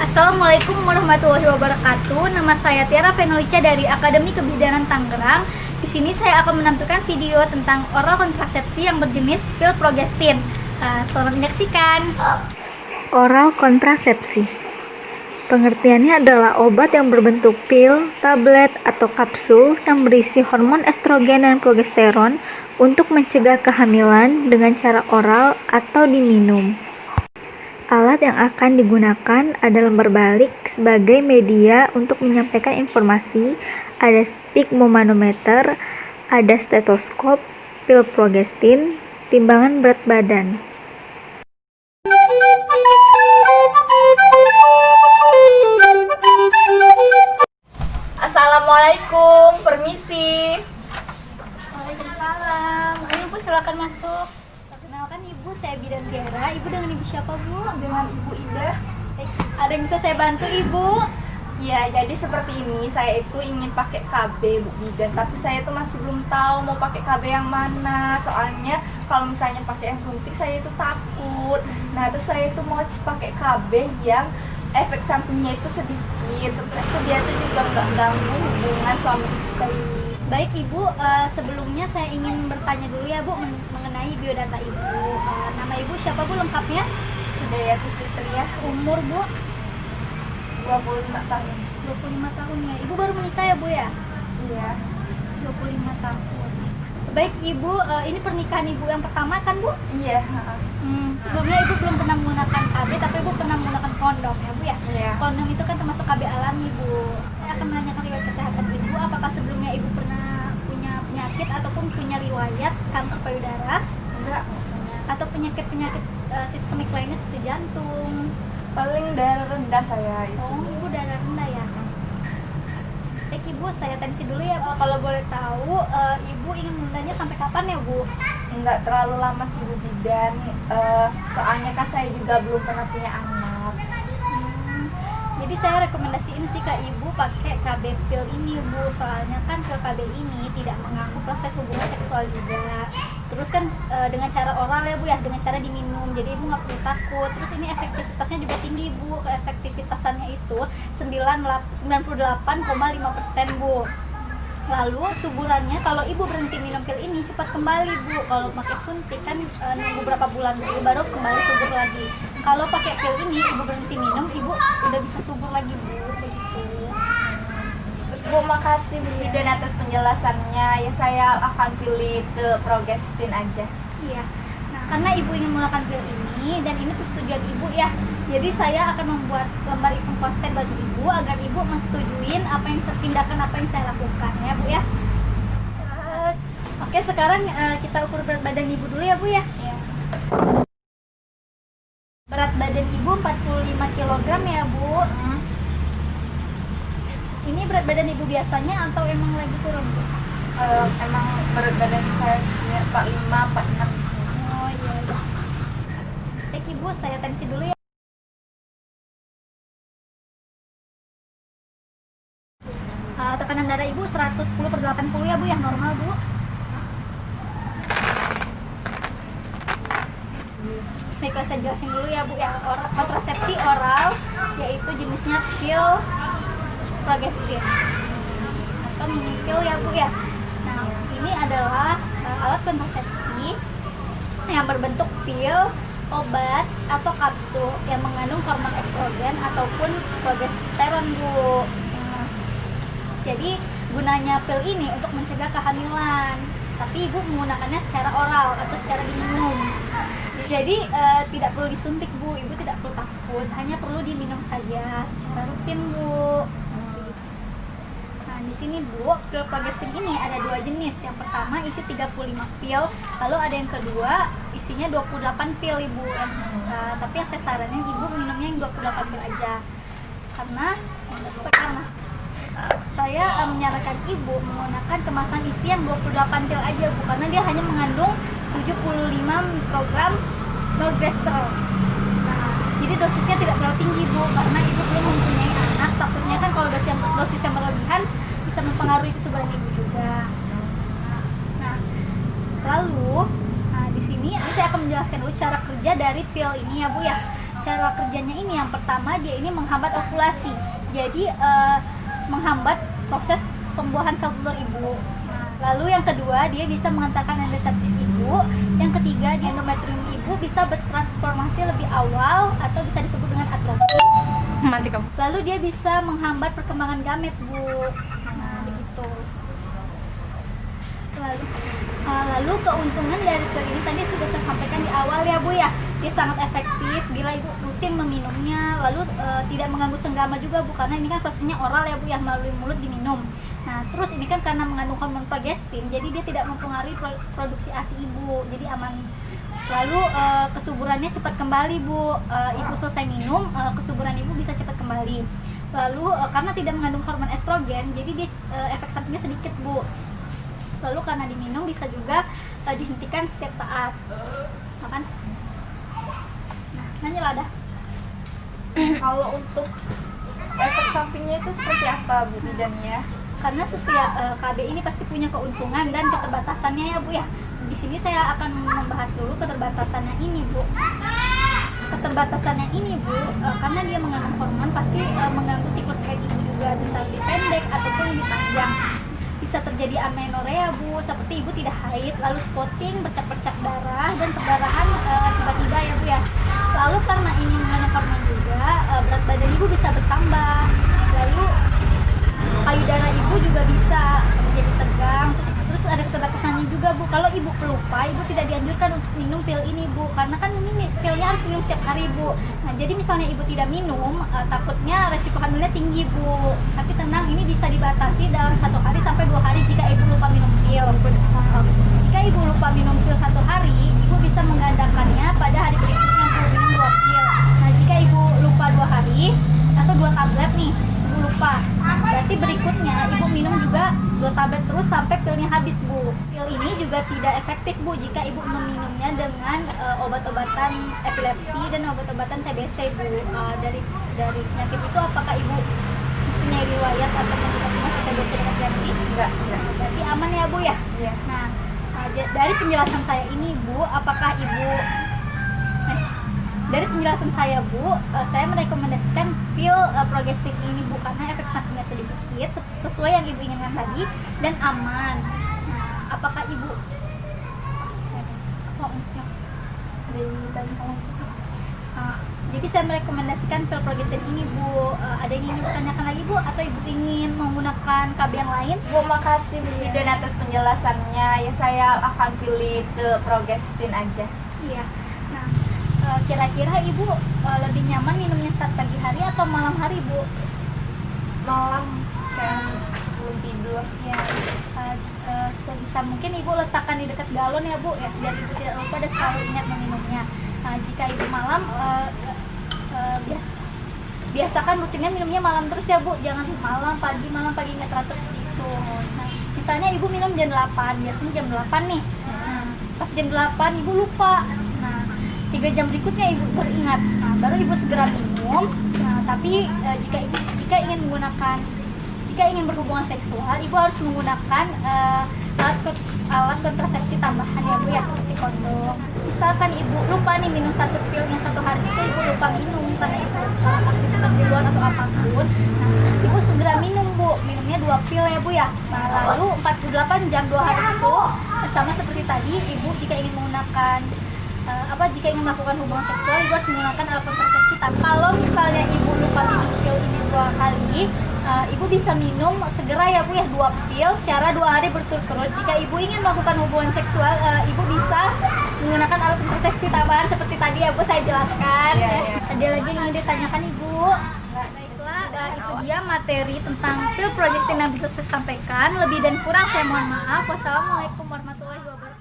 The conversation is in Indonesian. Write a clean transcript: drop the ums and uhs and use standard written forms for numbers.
Assalamualaikum warahmatullahi wabarakatuh. Nama saya Tiara Fenolica dari Akademi Kebidanan Tangerang. Di sini saya akan menampilkan video tentang oral kontrasepsi yang berjenis pil progestin. Selamat menyaksikan. Oral kontrasepsi. Pengertiannya adalah obat yang berbentuk pil, tablet, atau kapsul yang berisi hormon estrogen dan progesteron untuk mencegah kehamilan dengan cara oral atau diminum. Alat yang akan digunakan adalah lembar balik sebagai media untuk menyampaikan informasi, ada sphygmomanometer, ada stetoskop, pil progestin, timbangan berat badan. Assalamualaikum, permisi. Waalaikumsalam. Ibu silakan masuk. Perkenalkan Ibu, saya Bidan Tiara. Ibu dengan Ibu siapa, Bu? Dengan Ibu Ida. Ada yang bisa saya bantu, Ibu? Ya, jadi seperti ini, saya itu ingin pakai KB Bu Bidan, tapi saya itu masih belum tahu mau pakai KB yang mana. Soalnya kalau misalnya pakai yang suntik saya itu takut. Nah, terus saya itu mau pakai KB yang efek sampingnya itu sedikit, terus itu dia tuh juga nggak ganggu hubungan suami istri. Baik Ibu, sebelumnya saya ingin bertanya dulu ya Bu mengenai biodata Ibu. Nama Ibu siapa Bu lengkapnya? Hidayati Fitria, Umur Bu? 25 tahun. 25 tahun ya. Ibu baru menikah ya Bu ya? Iya. 25 tahun. Baik Ibu, ini pernikahan Ibu yang pertama kan Bu? Iya. Sebelumnya Ibu belum pernah menggunakan KB, tapi Ibu pernah menggunakan kondom ya Bu ya? Iya. Kondom itu kan termasuk KB alami Bu. Saya akan menanyakan riwayat kesehatan Ibu. Apakah sebelumnya Ibu pernah punya penyakit ataupun punya riwayat kanker payudara? Enggak. Atau penyakit-penyakit sistemik lainnya seperti jantung? Paling darah rendah saya itu. Oh, Ibu darah rendah ya? Baik Ibu, saya tensi dulu ya. Kalau boleh tahu, Ibu ingin menundanya sampai kapan ya Bu? Enggak terlalu lama sih Bu Bidan, soalnya kan saya juga belum pernah punya anak. Jadi saya rekomendasiin sih ke Ibu pakai KB pil ini Bu. Soalnya kan pil KB ini tidak mengganggu proses hubungan seksual juga. Terus kan dengan cara oral ya Bu ya, dengan cara diminum. Jadi Ibu nggak perlu takut. Terus ini efektivitasnya juga tinggi Bu. Efektivitasannya itu 98,5% Bu. Lalu suburannya kalau Ibu berhenti minum pil ini cepat kembali Bu. Kalau pakai suntik kan nunggu berapa bulan dulu baru kembali subur lagi. Kalau pakai pil ini Ibu berhenti minum, Ibu udah bisa subur lagi Bu. Begitu. Terus Bu, makasih Bu Bidan atas penjelasannya. Ya saya akan pilih pil progestin aja. Iya. Nah, karena Ibu ingin menggunakan pil ini dan ini persetujuan Ibu ya. Jadi saya akan membuat lembar inform konsen bagi Ibu agar Ibu menyetujui tindakan apa yang saya lakukan ya Bu ya. Oke, sekarang kita ukur berat badan Ibu dulu ya Bu ya. Iya. Berat badan Ibu 45 kg ya Bu. Ini berat badan Ibu biasanya atau emang lagi turun Bu? Emang berat badan saya 45, 46. Oh iya. Baik Ibu, saya tensi dulu ya. Tekanan darah Ibu 110/80 ya Bu, yang normal Bu. Baiklah, saya jelasin dulu ya Bu ya. Kontrasepsi oral yaitu jenisnya pil progestin atau mini pil ya Bu ya. Nah, ini adalah alat kontrasepsi yang berbentuk pil, obat atau kapsul yang mengandung hormon estrogen ataupun progesteron Bu. Jadi gunanya pil ini untuk mencegah kehamilan, tapi Ibu menggunakannya secara oral atau secara diminum. Jadi tidak perlu disuntik Bu, Ibu tidak perlu takut, hanya perlu diminum saja secara rutin Bu. Nah, di sini Bu, pil progestin ini ada dua jenis. Yang pertama isi 35 pil, lalu ada yang kedua isinya 28 pil Ibu. Tapi yang saya saranin Ibu minumnya yang 28 pil aja. Karena saya menyarankan Ibu menggunakan kemasan isi yang 28 pil aja Bu, karena dia hanya mengandung 75 mikrogram norgestrol. Nah, jadi dosisnya tidak terlalu tinggi Bu, karena Ibu belum mempunyai anak. Takutnya kan kalau dosis yang berlebihan bisa mempengaruhi kesuburan Ibu juga. Nah, lalu di sini saya akan menjelaskan dulu cara kerja dari pil ini ya Bu ya. cara kerjanya ini, yang pertama dia ini menghambat ovulasi. Jadi menghambat proses pembuahan sel telur ibu. Lalu yang kedua, dia bisa mengantarkan endosepsis ibu. Yang ketiga, di endometrium ibu bisa bertransformasi lebih awal atau bisa disebut dengan atrofi. Mati kamu. Lalu dia bisa menghambat perkembangan gamet, Bu. Nah, begitu. Lalu keuntungan dari pil ini tadi sudah saya sampaikan di awal ya, Bu ya. Dia sangat efektif bila ibu rutin meminumnya. Lalu tidak mengganggu senggama juga, Bu, karena ini kan prosesnya oral ya, Bu, yang melalui mulut diminum. Nah, terus ini kan karena mengandung hormon progestin, jadi dia tidak mempengaruhi produksi ASI ibu, jadi aman. Lalu kesuburannya cepat kembali, Bu. Ibu selesai minum, kesuburan ibu bisa cepat kembali. Lalu karena tidak mengandung hormon estrogen, jadi dia efek sampingnya sedikit, Bu. Lalu karena diminum bisa juga dihentikan setiap saat. Makan. Nah, nanya lah dah. Kalau untuk efek sampingnya itu seperti apa, Bu Bidan ya? Karena setiap KB ini pasti punya keuntungan dan keterbatasannya ya, Bu ya. Di sini saya akan membahas dulu keterbatasannya ini, Bu. Keterbatasannya ini, Bu, karena dia mengandung hormon pasti mengganggu siklus haid ibu juga, bisa lebih pendek ataupun lebih panjang. Bisa terjadi amenorrea, Bu, seperti ibu tidak haid, lalu spotting, bercak-bercak darah dan perdarahan tiba-tiba ya, Bu ya. Lalu karena ini mengandung hormon juga, berat badan ibu bisa bertambah. Lalu payudara ibu juga bisa menjadi tegang, terus ada keterbatasannya juga, Bu. Kalau ibu pelupa, ibu tidak dianjurkan untuk minum pil ini, Bu, karena kan ini pilnya harus minum setiap hari, Bu. Nah, jadi misalnya ibu tidak minum, takutnya resiko hamilnya tinggi, Bu. Tapi tenang, ini bisa dibatasi dalam 1 hari sampai 2 hari jika ibu lupa minum pil. Jika ibu lupa minum pil 1 hari, ibu bisa menggandakannya pada hari berikutnya, Bu, minum 2 pil. Nah, jika ibu lupa 2 hari atau 2 tablet nih, ibu lupa, berarti berikutnya ibu minum juga 2 tablet terus sampai pilnya habis, Bu. Pil ini juga tidak efektif, Bu, jika ibu meminumnya dengan obat-obatan epilepsi dan obat-obatan TBC, Bu. Dari penyakit itu apakah ibu punya riwayat atau menderita penyakit TBC dan epilepsi? Enggak. Berarti aman ya, Bu ya? Iya. Nah, dari penjelasan saya ini, Bu, apakah ibu dari penjelasan saya, Bu, saya merekomendasikan pil progestin ini, Bu, karena efek sampingnya sedikit sesuai yang ibu inginkan tadi dan aman. Nah, apakah ibu jadi saya merekomendasikan pil progestin ini, Bu. Ada yang ingin ditanyakan lagi, Bu, atau ibu ingin menggunakan KB yang lain? Bu, makasih Bu Bidan atas penjelasannya. Ya, saya akan pilih pil progestin aja. Iya. Nah, kira-kira ibu lebih nyaman minumnya saat pagi hari atau malam hari, Bu? Malam, kayak sebelum tidur. Ya, sebisa mungkin ibu letakkan di dekat galon ya, Bu, ya, biar ibu tidak lupa dan selalu ingat meminumnya. Nah, jika ibu malam, biasakan rutinnya minumnya malam terus ya, Bu, jangan malam pagi nggak teratur seperti itu. Nah, misalnya ibu minum jam 8, biasanya jam 8 nih. Nah, pas jam 8 ibu lupa. Nah, 3 jam berikutnya ibu beringat. Nah, baru ibu segera minum. Nah, tapi jika ingin berhubungan seksual, ibu harus menggunakan alat kontrasepsi tambahan ya, Bu, ya, seperti kondom. Misalkan ibu lupa nih minum 1 pilnya 1 hari itu, ibu lupa minum karena ibu aktivitas di luar atau apapun. Nah, ibu segera minum, Bu, minumnya 2 pil ya, Bu ya. Nah, lalu 48 jam 2 hari itu sama seperti tadi, ibu jika ingin menggunakan jika ingin melakukan hubungan seksual, ibu harus menggunakan alat kontrasepsi. Kalau misalnya ibu lupa minum pil ini 2 kali, ibu bisa minum segera ya, Bu ya, 2 pil secara 2 hari berturut-turut. Jika ibu ingin melakukan hubungan seksual, ibu bisa menggunakan alat kontrasepsi tambahan seperti tadi ya, Bu, saya jelaskan. Ada lagi yang ingin ditanyakan, Ibu? Baiklah, itu dia materi tentang pil progestin yang bisa saya sampaikan. Lebih dan kurang saya mohon maaf. Wassalamualaikum warahmatullahi wabarakatuh.